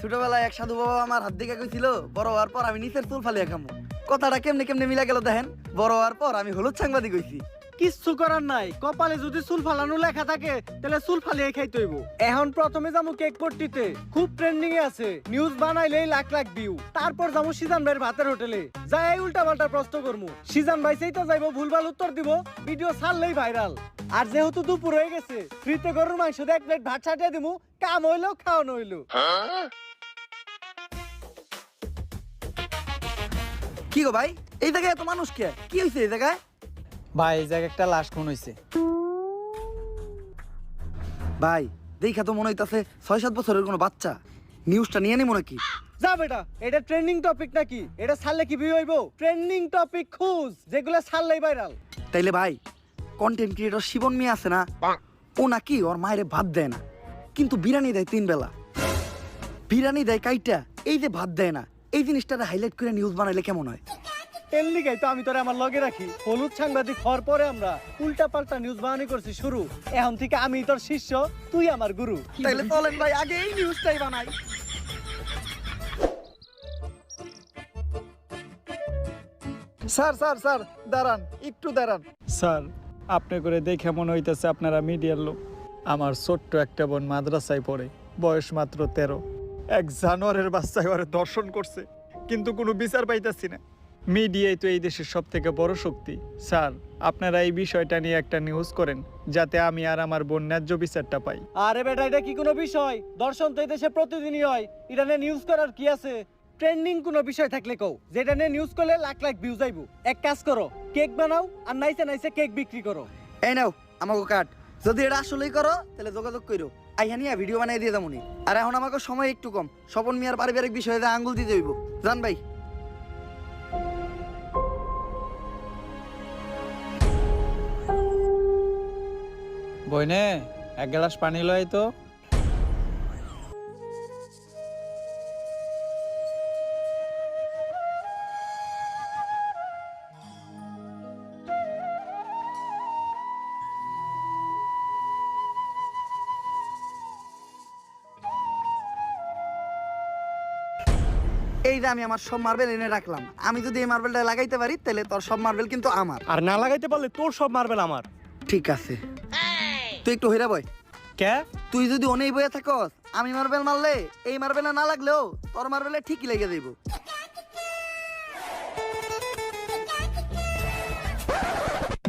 ছোটবেলায় এক সাধু বাবা আমার হাত দিকে কইছিল বড় হওয়ার পর আমি নিচের চুল ফালিয়া খামু। কথাটা কেমনে কেমনে মিলা গেল দেখেন। বড় হওয়ার পর আমি হলুদ সাংবাদিক হইছি। কিচ্ছু করার নাই, কপালে যদি চুল ফালানো লেখা থাকে তাহলে চুল ফালিয়ে খাইতে হইব। এখন প্রথমে যাবো কেক পট্টিতে, খুব ট্রেন্ডিং এ আছে, নিউজ বানাইলেই লাখ লাখ ভিউ। তারপর যাবো সিজান ভাইয়ের ভাতের হোটেলে, যাই উল্টা পাল্টা প্রশ্ন করবো। সিজান ভাই সেই তো যাইবো, ভুলভাল উত্তর দিব, ভিডিও ছাড়লেই ভাইরাল। আর যেহেতু দুপুর হয়ে গেছে, ফ্রিতে গরুর মাংস দিয়ে 1 প্লেট ভাত ছাটিয়ে দিমু, কাম হইলো খাওয়ানো হইলো। কি গো ভাই, এই জায়গায় এত মানুষ কে? কি হয়েছে এই জায়গায়? ভাই এই জায়গায় একটা লাশ খুন হইছে। ভাই দেখা তো মনে হইতাছে 6-7 বছরের কোনো বাচ্চা। নিউজটা নিয়ে নিবো নাকি? যা বেটা, এটা ট্রেন্ডিং টপিক নাকি? এটা ছাড়লে কি ভিউ হইব? ট্রেন্ডিং টপিক খুঁজ, যেগুলো ছাড়লেই ভাইরাল। তাইলে ভাই কন্টেন্ট ক্রিয়েটর শিবন মিয়া আছে না, ও নাকি ওর মায়ের ভাত দেয় না, কিন্তু বিরিয়ানি দেয় 3 বেলা। বিরিয়ানি দেয় কাইটা, এই যে ভাত দেয় না, এই জিনিসটা হাইলাইট করে নিউজ বানাইলে কেমন হয়? এর লিগাই তো আমি তোরে আমার লগে রাখি। হলুদ সাংবাদিক হওয়ার পরে আমরা উল্টা পাল্টা নিউজ বানানি করছি শুরু। এখন থেকে আমি তোর শিষ্য, তুই আমার গুরু। তাইলে চলেন ভাই আগে এই নিউজটাই বানাই। স্যার স্যার স্যার দাঁড়ান, একটু দাঁড়ান। স্যার, আপনি করে দেখে মনে হইতেছে আপনারা মিডিয়ার লোক। আমার ছোট্ট একটা বোন মাদ্রাসায় পড়ে, বয়স মাত্র 13। এক জানোয়ারের বাচ্চায় ওরে দর্শন করছে, কিন্তু কোনো বিচার পাইতেছি না। মিডিয়াই তো এই দেশের সব থেকে বড় শক্তি। স্যার, আপনারা এই বিষয়টা নিয়ে একটা নিউজ করেন, যাতে আমি আর আমার বোন ন্যায্য বিচারটা পাই। আরে বেটা, এটা কি কোনো বিষয়? দর্শন তো এই দেশে প্রতিদিনই হয়, এটা নিয়ে নিউজ করার কি আছে? ট্রেন্ডিং কোনো বিষয় থাকলে কও, যেটা নিয়ে নিউজ করলে লাখ লাখ ভিউ যাইবো। এক কাজ করো, কেক বানাও আর নাইসে নাইসে কেক বিক্রি করো। এই নাও আমাকে কাট। যদি এটা আসলেই করো তাহলে যোগাযোগ করো, আইহানিয়া ভিডিও বানাই দিয়ে যাবনি। আর এখন আমাকে সময় একটু কম, স্বপন মিয়ার পারিবারিক বিষয়ে আঙ্গুল দিতে হইব। জান ভাই। বইনে এক গ্লাস পানি লয় তো। এই যে আমি আমার সব মার্বেল এনে রাখলাম, আমি যদি এই মার্বেলটা লাগাইতে পারি তাহলে তোর সব মার্বেল কিন্তু আমার। আর না লাগাইতে পারলে তোর সব মার্বেল আমার। ঠিক আছে, তুই একটু হইরা বয়। কে? তুই যদি অনেক বয়ে থাকস, আমি মার্বেল মারলে এই মার্বেলে না লাগলেও তোর মার্বেলে ঠিকই লেগে যাইব।